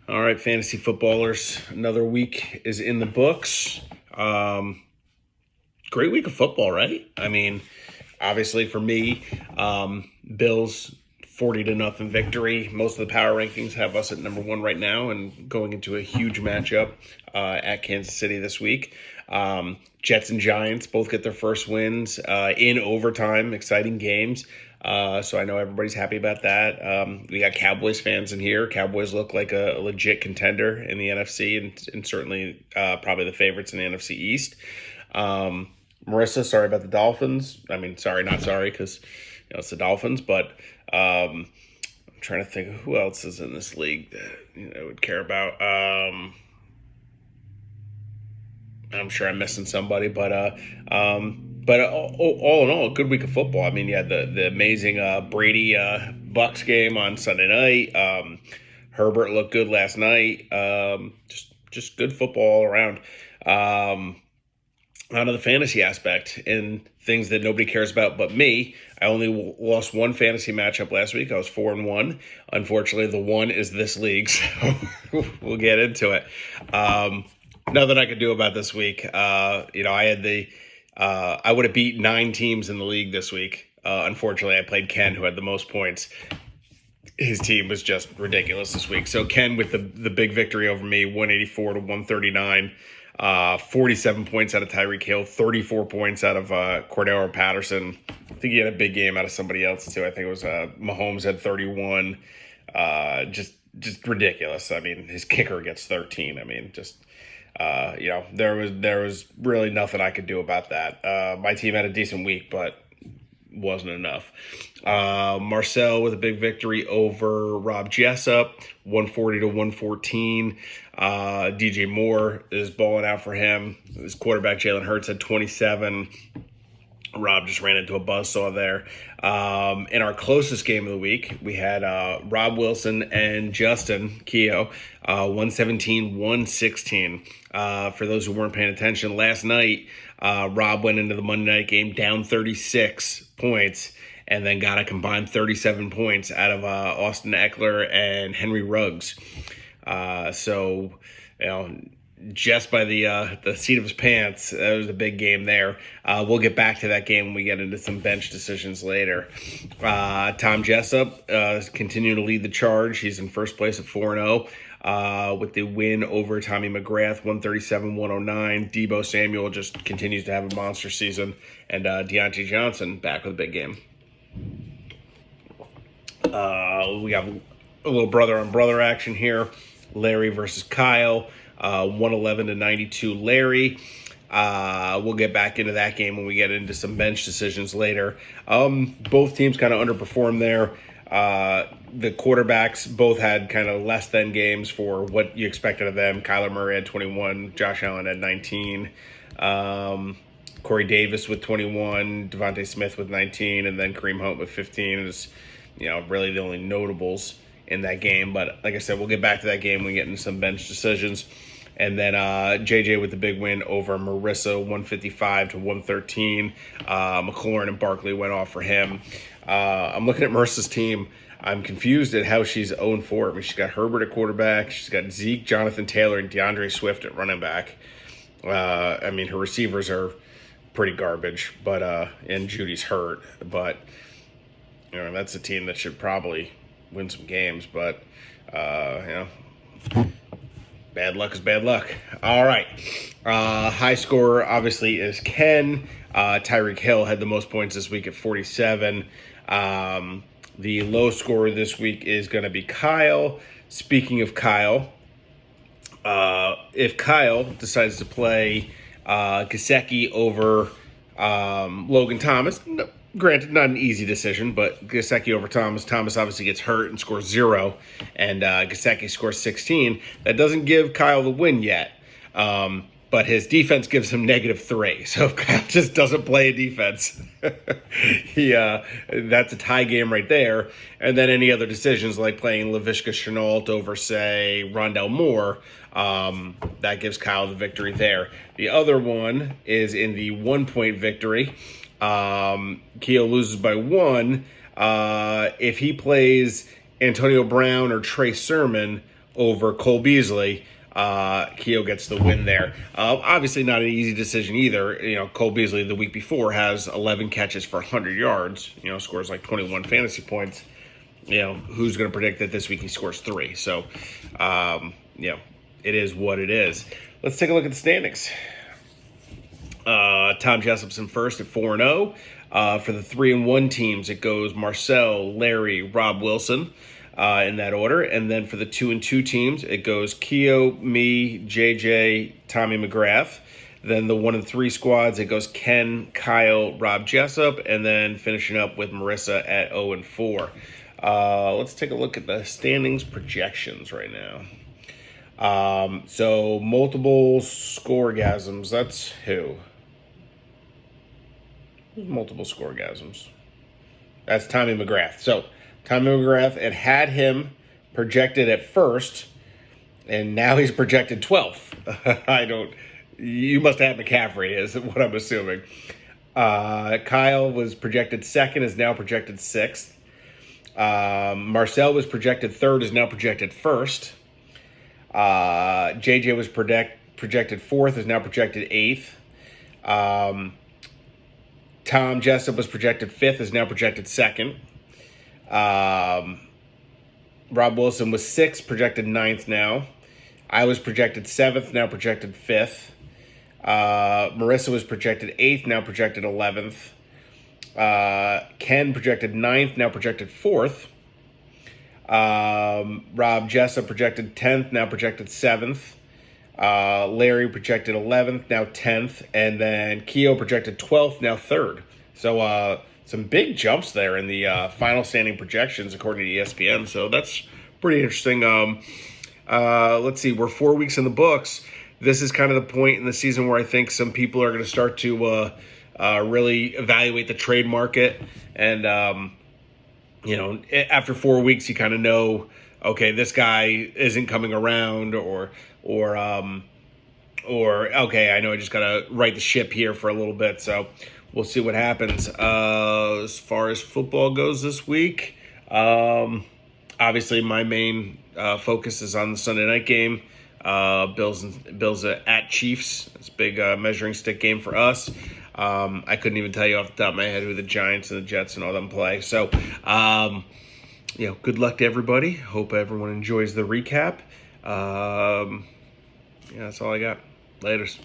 All right, fantasy footballers, another week is in the books. Great week of football, right? I mean, obviously for me, Bills 40-0 victory. Most of the power rankings have us at number one right now and going into a huge matchup at Kansas City this week. Jets and Giants both get their first wins in overtime, exciting games. So I know everybody's happy about that. We got Cowboys fans in here. Cowboys look like a legit contender in the NFC and certainly probably the favorites in the NFC East. Marissa, sorry about the Dolphins. I mean, sorry, not sorry, because it's the Dolphins. But I'm trying to think of who else is in this league that I would care about. I'm sure I'm missing somebody, but all in all, a good week of football. I mean, you had the amazing Brady Bucks game on Sunday night. Herbert looked good last night. Just good football all around. On to the fantasy aspect and things that nobody cares about but me. I only lost one fantasy matchup last week. I was 4-1. Unfortunately, the one is this league, so we'll get into it. Nothing I could do about this week. I had I would have beat 9 teams in the league this week. Unfortunately, I played Ken, who had the most points. His team was just ridiculous this week. So Ken with the big victory over me, 184 to 139. 47 points out of Tyreek Hill, 34 points out of Cordero Patterson. I think he had a big game out of somebody else too. I think it was Mahomes had 31. Just ridiculous. I mean, his kicker gets 13. I mean, just there was really nothing I could do about that. My team had a decent week, but wasn't enough. Marcel with a big victory over Rob Jessup, 140 to 114. DJ Moore is balling out for him. His quarterback Jalen Hurts had 27. Rob just ran into a buzzsaw there. In our closest game of the week, we had Rob Wilson and Justin Keogh, 117-116. For those who weren't paying attention, last night, Rob went into the Monday night game down 36 points and then got a combined 37 points out of Austin Eckler and Henry Ruggs. Just by the seat of his pants, that was a big game there. We'll get back to that game when we get into some bench decisions later. Tom Jessup continuing to lead the charge. He's in first place at 4-0 with the win over Tommy McGrath, 137-109. Debo Samuel just continues to have a monster season. And Deontay Johnson back with a big game. We got a little brother-on-brother action here. Larry versus Kyle. 111 to 92 Larry. We'll get back into that game when we get into some bench decisions later. Both teams kind of underperformed there. The quarterbacks both had kind of less than games for what you expected of them. Kyler Murray had 21, Josh Allen had 19, Corey Davis with 21, Devontae Smith with 19, and then Kareem Hunt with 15 is, really the only notables in that game. But like I said, we'll get back to that game when we get into some bench decisions. And then JJ with the big win over Marissa, 155 to 113. McLaurin and Barkley went off for him. I'm looking at Marissa's team. I'm confused at how she's 0-4. I mean, she's got Herbert at quarterback. She's got Zeke, Jonathan Taylor, and DeAndre Swift at running back. Her receivers are pretty garbage, but and Judy's hurt. But that's a team that should probably win some games. But bad luck is bad luck. All right. High scorer, obviously, is Ken. Tyreek Hill had the most points this week at 47. The low scorer this week is going to be Kyle. Speaking of Kyle, if Kyle decides to play Gesicki over Logan Thomas, granted, not an easy decision, but Gesicki over Thomas. Thomas obviously gets hurt and scores 0, and Gesicki scores 16. That doesn't give Kyle the win yet, but his defense gives him -3. So if Kyle just doesn't play a defense, that's a tie game right there. And then any other decisions like playing Laviska Shenault over, say, Rondell Moore, that gives Kyle the victory there. The other one is in the 1-point victory. Keo loses by 1. If he plays Antonio Brown or Trey Sermon over Cole Beasley. Keogh gets the win there. Obviously not an easy decision either. Cole Beasley the week before has 11 catches for 100 yards, scores like 21 fantasy points. Who's going to predict that this week he scores 3? So, it is what it is. Let's take a look at the standings. Tom Jessup's in first at 4-0. For the 3-1 teams, it goes Marcel, Larry, Rob Wilson, in that order. And then for the 2-2 teams, it goes Keogh, me, JJ, Tommy McGrath. Then the 1-3 squads, it goes Ken, Kyle, Rob Jessup, and then finishing up with Marissa at 0-4. Let's take a look at the standings projections right now. So multiple scoregasms. That's who? Who's multiple scoregasms? That's Tommy McGrath. So Tommy McGrath, it had him projected at first, and now he's projected 12th. You must have McCaffrey, is what I'm assuming. Kyle was projected second, is now projected 6th. Marcel was projected 3rd, is now projected 1st. JJ was projected 4th, is now projected 8th. Tom Jessup was projected 5th, is now projected 2nd. Rob Wilson was 6th, projected 9th now. I was projected 7th, now projected 5th. Marissa was projected 8th, now projected 11th. Ken projected 9th, now projected 4th. Rob Jessup projected 10th, now projected 7th. Larry projected 11th, now 10th. And then Keogh projected 12th, now 3rd. So some big jumps there in the final standing projections according to ESPN. So that's pretty interesting. Let's see, we're 4 weeks in the books. This is kind of the point in the season where I think some people are going to start to really evaluate the trade market. And, after 4 weeks, you kind of know, okay, this guy isn't coming around or okay, I know I just got to right the ship here for a little bit. So we'll see what happens. As far as football goes this week, obviously my main focus is on the Sunday night game. Bills at Chiefs. It's a big measuring stick game for us. I couldn't even tell you off the top of my head who the Giants and the Jets and all them play. So, good luck to everybody. Hope everyone enjoys the recap. That's all I got. Laters.